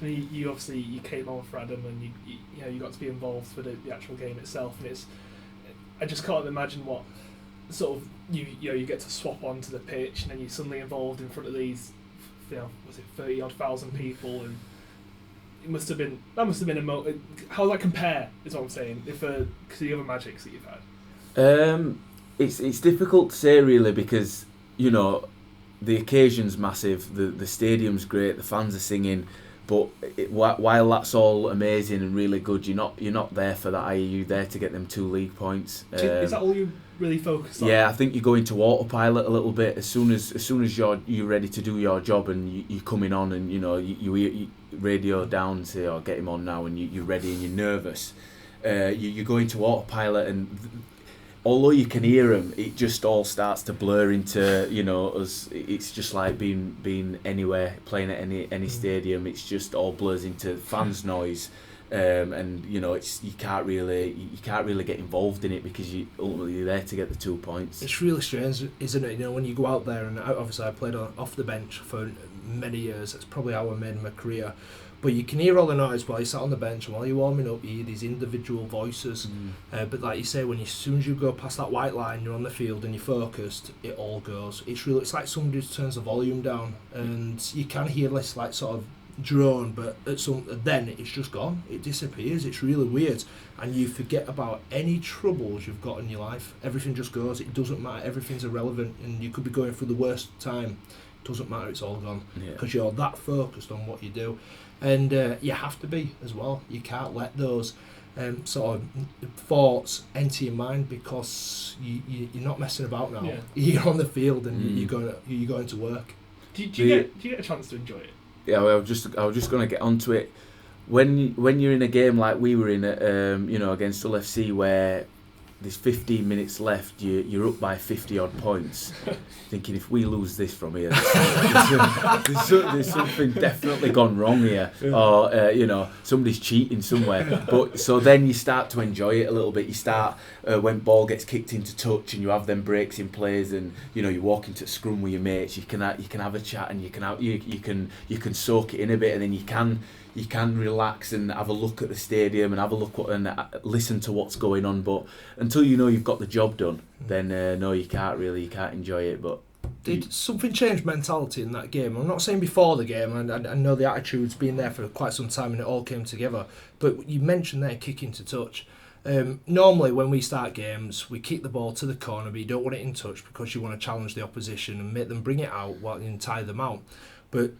And you obviously came on for Adam, and you got to be involved with the actual game itself, and I just can't imagine what sort of you get to swap onto the pitch, and then you're suddenly involved in front of these 30,000 people, and that must have been how does that compare? Is what I'm saying. To the other Magics that you've had. It's difficult to say really, because the occasion's massive, the stadium's great, the fans are singing. But while that's all amazing and really good, you're not there for that, are you? You're there to get them 2 league points. Is that all you really focus on? Yeah, I think you go into autopilot a little bit as soon as you're ready to do your job, and you're coming on, and you radio down and say, "Oh, get him on now," and you're ready and you're nervous. You go into autopilot, and although you can hear them, it just all starts to blur into, us. It's just like being anywhere, playing at any stadium. It's just all blurs into fans' noise, and you can't really get involved in it, because ultimately you're there to get the 2 points. It's really strange, isn't it? When you go out there, and obviously I played off the bench for many years. That's probably how I made my career. But you can hear all the noise while you sat on the bench, and while you're warming up, you hear these individual voices. But like you say, as soon as you go past that white line, you're on the field and you're focused, it all goes. It's like somebody just turns the volume down, and you can hear this like sort of drone, but then it's just gone. It disappears. It's really weird, and you forget about any troubles you've got in your life. Everything just goes. It doesn't matter. Everything's irrelevant, and you could be going through the worst time. It doesn't matter. It's all gone because you're that focused on what you do. And you have to be as well. You can't let those sort of thoughts enter your mind, because you're not messing about now. Yeah. You're on the field and you're going to work. Do you get a chance to enjoy it? Yeah, well, I was just going to get onto it. When you're in a game like we were in, against Hull FC, where there's 15 minutes left, you're up by 50 odd points, thinking if we lose this from here, there's something definitely gone wrong here, or somebody's cheating somewhere. But so then you start to enjoy it a little bit. You start when ball gets kicked into touch, and you have them breaks in plays, and you walk into scrum with your mates. You can have a chat, and you can soak it in a bit, and then you can relax and have a look at the stadium and have a look and listen to what's going on. But until you've got the job done, then no, you can't enjoy it. But did something change mentality in that game? I'm not saying before the game, and I know the attitude's been there for quite some time and it all came together. But you mentioned there kicking to touch. Normally when we start games, we kick the ball to the corner, but you don't want it in touch because you want to challenge the opposition and make them bring it out while you tire them out. But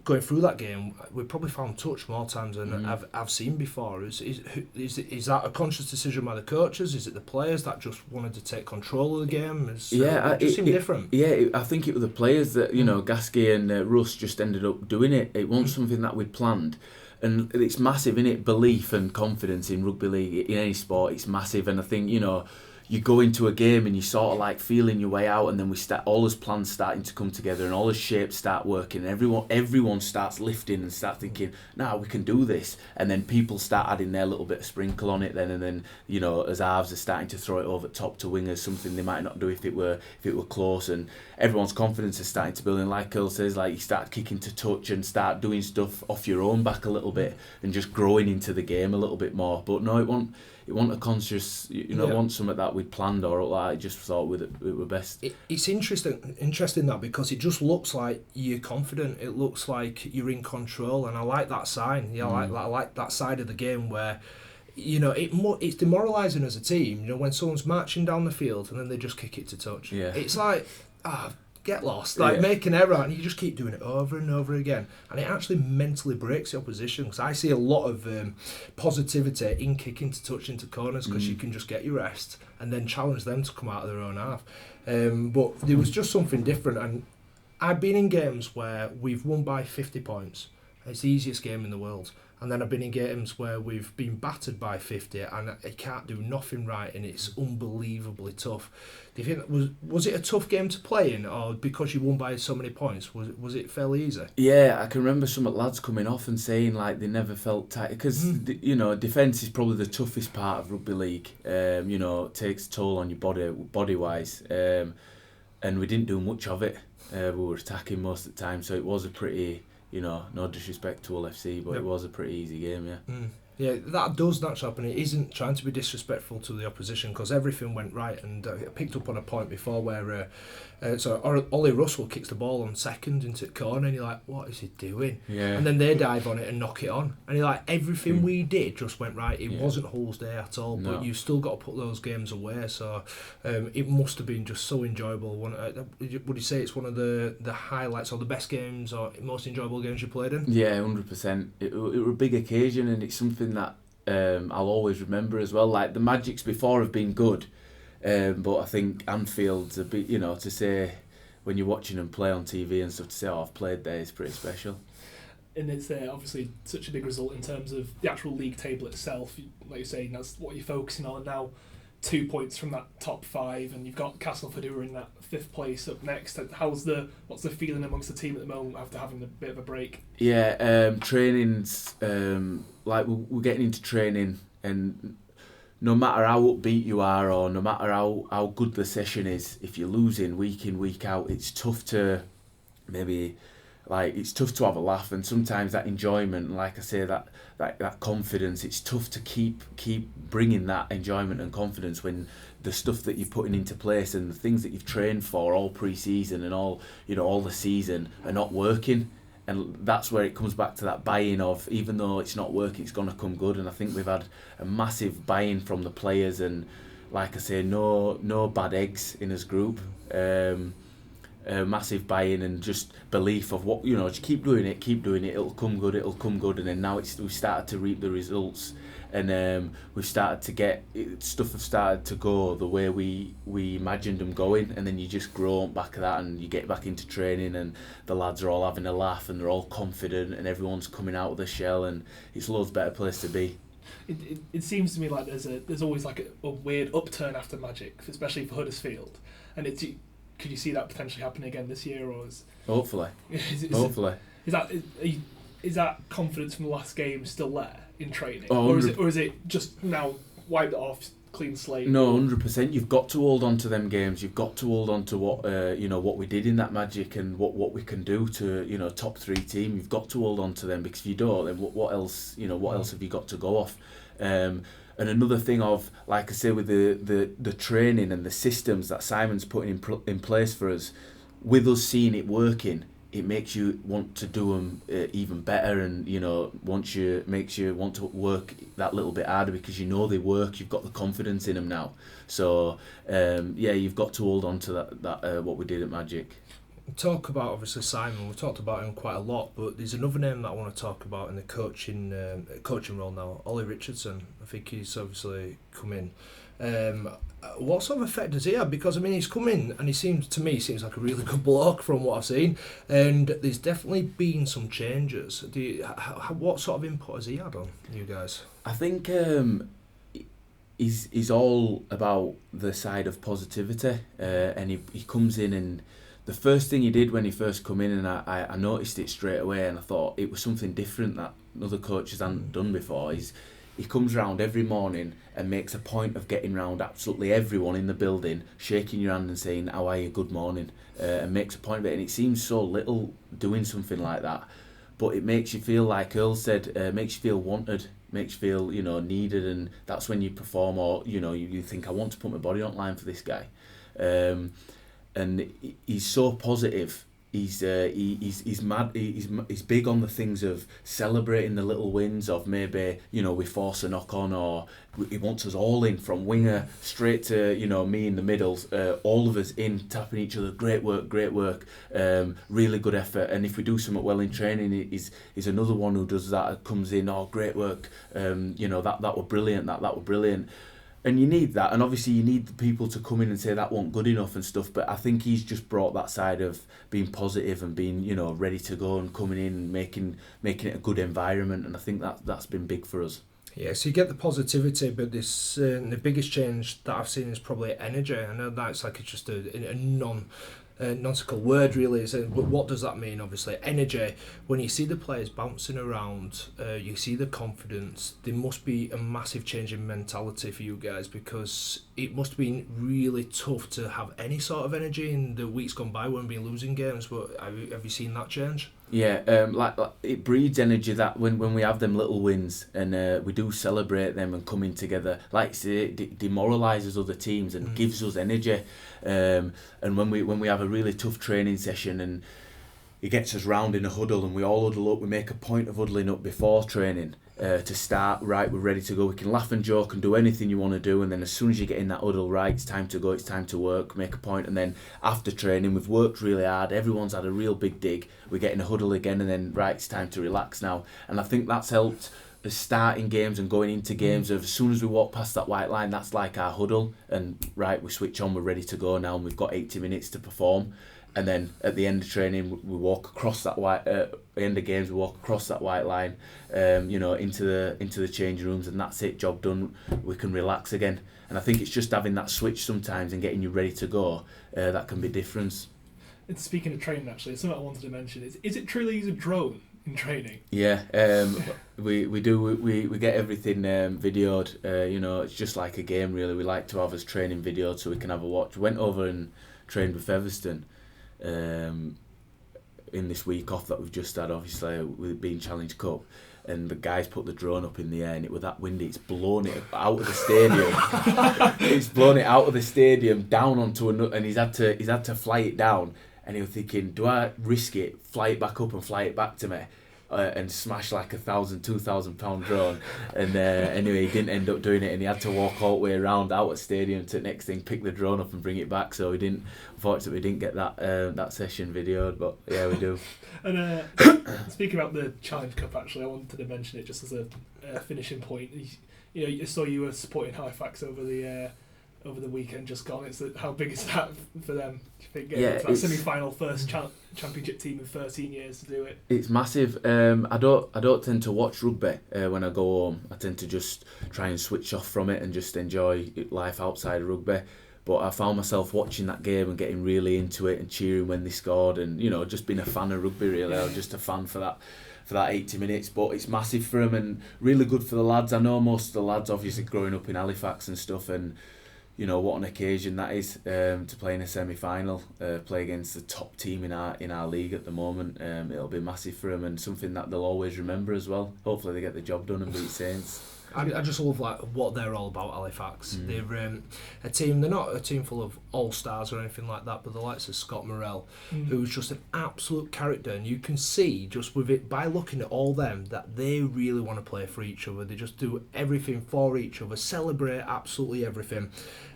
going through that game, we probably found touch more times than I've seen before. Is that a conscious decision by the coaches? Is it the players that just wanted to take control of the game? It just seemed different. Yeah, I think it was the players that Gasquet and Russ just ended up doing it. It wasn't something that we'd planned. And it's massive, innit? Belief and confidence in rugby league, in any sport, it's massive. And I think, you go into a game and you sort of like feeling your way out, and then all his plans starting to come together, and all his shapes start working, and everyone starts lifting and start thinking, we can do this. And then people start adding their little bit of sprinkle on it then, and then, as halves are starting to throw it over top to wingers, something they might not do if it were close, and everyone's confidence is starting to build. And like Earl says, like you start kicking to touch and start doing stuff off your own back a little bit and just growing into the game a little bit more. But no, it wasn't a conscious, want something that we'd planned or like just thought it were best. It's interesting that, because it just looks like you're confident. It looks like you're in control, and I like that sign. I like that side of the game where, it's demoralising as a team. When someone's marching down the field and then they just kick it to touch. Yeah. It's like, get lost, make an error, and you just keep doing it over and over again, and it actually mentally breaks the opposition, because I see a lot of positivity in kicking to touch into corners, because you can just get your rest and then challenge them to come out of their own half. But there was just something different, and I've been in games where we've won by 50 points. It's the easiest game in the world. And then I've been in games where we've been battered by 50 and I can't do nothing right, and it's unbelievably tough. Do you think was it a tough game to play in, or because you won by so many points, was it fairly easy? Yeah, I can remember some lads coming off and saying like they never felt tight, because defence is probably the toughest part of rugby league. It takes a toll on your body wise, and we didn't do much of it. We were attacking most of the time, so it was a pretty. No disrespect to Hull FC, but it was a pretty easy game, yeah. Yeah, that does naturally happen. It isn't trying to be disrespectful to the opposition, because everything went right. And I picked up on a point before where Ollie Russell kicks the ball on second into the corner, and you're like, what is he doing? Yeah. And then they dive on it and knock it on. And you're like, everything we did just went right. It wasn't Hull's day at all, but you've still got to put those games away. So it must have been just so enjoyable. Would you say it's one of the highlights or the best games or most enjoyable games you played in? Yeah, 100%. It was a big occasion, and it's something that I'll always remember as well. Like the Magics before have been good, but I think Anfield's a bit, to say when you're watching them play on TV and stuff, to say, I've played there is pretty special. And it's obviously such a big result in terms of the actual league table itself. Like you're saying, that's what you're focusing on now. 2 points from that top 5, and you've got Castleford who are in that 5th place up next. What's the feeling amongst the team at the moment after having a bit of a break? Yeah, training's like we're getting into training, and no matter how upbeat you are or no matter how good the session is, if you're losing week in, week out, it's tough to maybe like it's tough to have a laugh, and sometimes that enjoyment, like I say, that confidence, it's tough to keep bringing that enjoyment and confidence when the stuff that you're putting into place and the things that you've trained for all pre-season and all all the season are not working. And that's where it comes back to that buy-in of, even though it's not working, it's going to come good. And I think we've had a massive buy-in from the players, and like I say, no bad eggs in his group. Massive buy-in and just belief of what, just keep doing it, it'll come good. And then now we've started to reap the results, and we've started to get stuff have started to go the way we imagined them going, and then you just grow on back of that, and you get back into training, and the lads are all having a laugh, and they're all confident, and everyone's coming out of the shell, and it's loads better place to be. It seems to me like there's always like a weird upturn after Magic, especially for Huddersfield, and could you see that potentially happening again this year, or hopefully? Hopefully. Is that confidence from the last game still there in training, or is it just now wiped it off, clean slate? No, 100%. You've got to hold on to them games. You've got to hold on to what what we did in that Magic, and what we can do to top 3 team. You've got to hold on to them, because if you don't, then what else have you got to go off? And another thing of, like I say, with the training and the systems that Simon's putting in place for us, with us seeing it working, it makes you want to do them even better, and makes you want to work that little bit harder, because they work. You've got the confidence in them now. So you've got to hold on to that what we did at Magic. Talk about, obviously, Simon. We've talked about him quite a lot, but there's another name that I want to talk about in the coaching role now. Ollie Richardson. I think he's obviously come in. What sort of effect does he have? Because he's come in and he seems like a really good bloke from what I've seen, and there's definitely been some changes. What sort of input has he had on you guys? I think he's all about the side of positivity, and he comes in, and the first thing he did when he first come in, and I noticed it straight away, and I thought it was something different that other coaches hadn't done before, is he comes round every morning and makes a point of getting round absolutely everyone in the building, shaking your hand and saying, "How are you? Good morning," and makes a point of it. And it seems so little doing something like that, but it makes you feel, like Earl said, makes you feel wanted, makes you feel needed, and that's when you perform, or you think, I want to put my body on line for this guy. And he's so positive. He's mad. He's big on the things of celebrating the little wins, of maybe we force a knock on, or he wants us all in, from winger straight to me in the middle, all of us in, tapping each other. Great work, really good effort. And if we do something well in training, he's another one who does that. Comes in, oh, great work. That were brilliant. That were brilliant. And you need that, and obviously you need the people to come in and say that wasn't good enough and stuff, but I think he's just brought that side of being positive and being, ready to go, and coming in and making it a good environment, and I think that's been big for us. Yeah, so you get the positivity, but this the biggest change that I've seen is probably energy. I know that's like it's just a nonsensical word, really, but what does that mean? Obviously, energy. When you see the players bouncing around, you see the confidence. There must be a massive change in mentality for you guys, because it must have been really tough to have any sort of energy in the weeks gone by when we've been losing games. But have you seen that change? Yeah, like it breeds energy, that when we have them little wins, and we do celebrate them and coming together, like I say, it demoralises other teams and gives us energy. And when we have a really tough training session, and it gets us round in a huddle, and we all huddle up, we make a point of huddling up before training to start. Right, we're ready to go. We can laugh and joke and do anything you want to do, and then as soon as you get in that huddle, right, it's time to go, it's time to work, make a point. And then after training, we've worked really hard, everyone's had a real big dig, we get in a huddle again, and then right, it's time to relax now. And I think that's helped us starting games and going into games of, as soon as we walk past that white line, that's like our huddle, and right, we switch on, we're ready to go now, and we've got 80 minutes to perform. And then at the end of training, we walk across that white. At the end of games, we walk across that white line, into the changing rooms, and that's it. Job done. We can relax again. And I think it's just having that switch sometimes and getting you ready to go. That can be difference. And speaking of training, actually, something I wanted to mention is it true they use a drone in training? Yeah, we do. We get everything videoed. It's just like a game, really. We like to have us training videoed so we can have a watch. Went over and trained with Featherstone. in this week off that we've just had, obviously with it being Challenge Cup, and the guys put the drone up in the air and it was that windy, it's blown it out of the stadium. It's blown it out of the stadium down onto another, and he's had to fly it down, and he was thinking, do I risk it, fly it back up and fly it back to me? And smash like a 2,000 pound drone, and anyway he didn't end up doing it, and he had to walk all the way around out of stadium to the next thing, pick the drone up and bring it back. So unfortunately we didn't get that session videoed, but yeah, we do. And speaking about the Challenge Cup, actually I wanted to mention it just as a finishing point. I saw you were supporting Halifax over the weekend just gone. How big is that for them? Do you think getting to that semi-final, first championship team in 13 years to do it? It's massive. I don't tend to watch rugby when I go home. I tend to just try and switch off from it and just enjoy life outside of rugby. But I found myself watching that game and getting really into it and cheering when they scored, and just being a fan of rugby really. I was just a fan for that 80 minutes, but it's massive for them and really good for the lads. I know most of the lads obviously growing up in Halifax and stuff, and what an occasion that is to play in a semi-final, play against the top team in our league at the moment. It'll be massive for them and something that they'll always remember as well. Hopefully they get the job done and beat Saints. I just love what they're all about, Halifax. They're a team. They're not a team full of all-stars or anything like that, but the likes of Scott Morrell, who's just an absolute character, and you can see just with it by looking at all them that they really want to play for each other. They just do everything for each other, celebrate absolutely everything.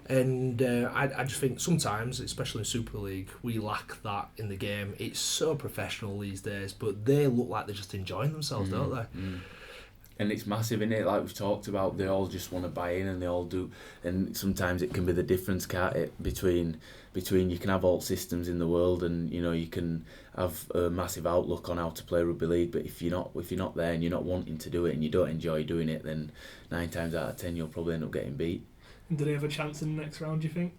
And I just think sometimes, especially in Super League, we lack that in the game. It's so professional these days, but they look like they're just enjoying themselves, don't they? And it's massive, isn't it? Like we've talked about, they all just want to buy in, and they all do. And sometimes it can be the difference, can't it, between you can have all systems in the world, and you can have a massive outlook on how to play rugby league. But if you're not there and you're not wanting to do it and you don't enjoy doing it, then 9 times out of 10 you'll probably end up getting beat. And do they have a chance in the next round, do you think?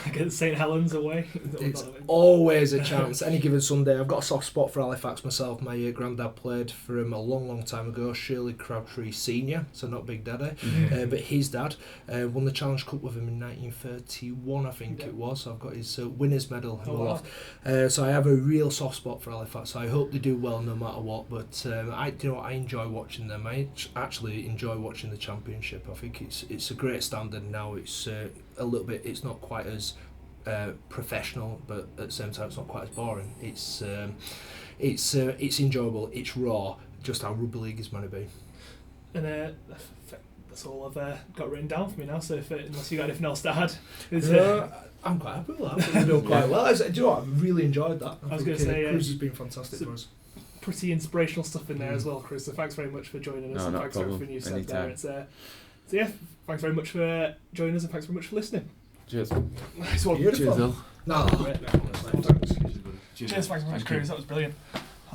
Against St Helens away? It's always a chance. Any given Sunday. I've got a soft spot for Halifax myself. My granddad played for him a long time ago, Shirley Crabtree Senior, so not Big Daddy, but his dad won the Challenge Cup with him in 1931, I think it was. So I've got his winner's medal. So I have a real soft spot for Halifax. So I hope they do well no matter what. But I enjoy watching them. I actually enjoy watching the Championship. I think it's a great standard now. It's a little bit. It's not quite as professional, but at the same time it's not quite as boring. It's enjoyable, it's raw, just how rugby league is meant to be. And that's all I've got written down for me now, so unless you got anything else to add. I'm quite happy with that. We're doing quite well. Do you know what? I've really enjoyed that. I was going to say Kruise has been fantastic for us. Pretty inspirational stuff in there as well, Kruise, so thanks very much for joining us. No, and not thanks a for problem. everything you said Anytime. there. So yeah, thanks very much for joining us, and thanks very much for listening. Cheers. Nice one. Beautiful. Cheers, Bill. No, Cheers, thanks very much, Kruise, that was brilliant.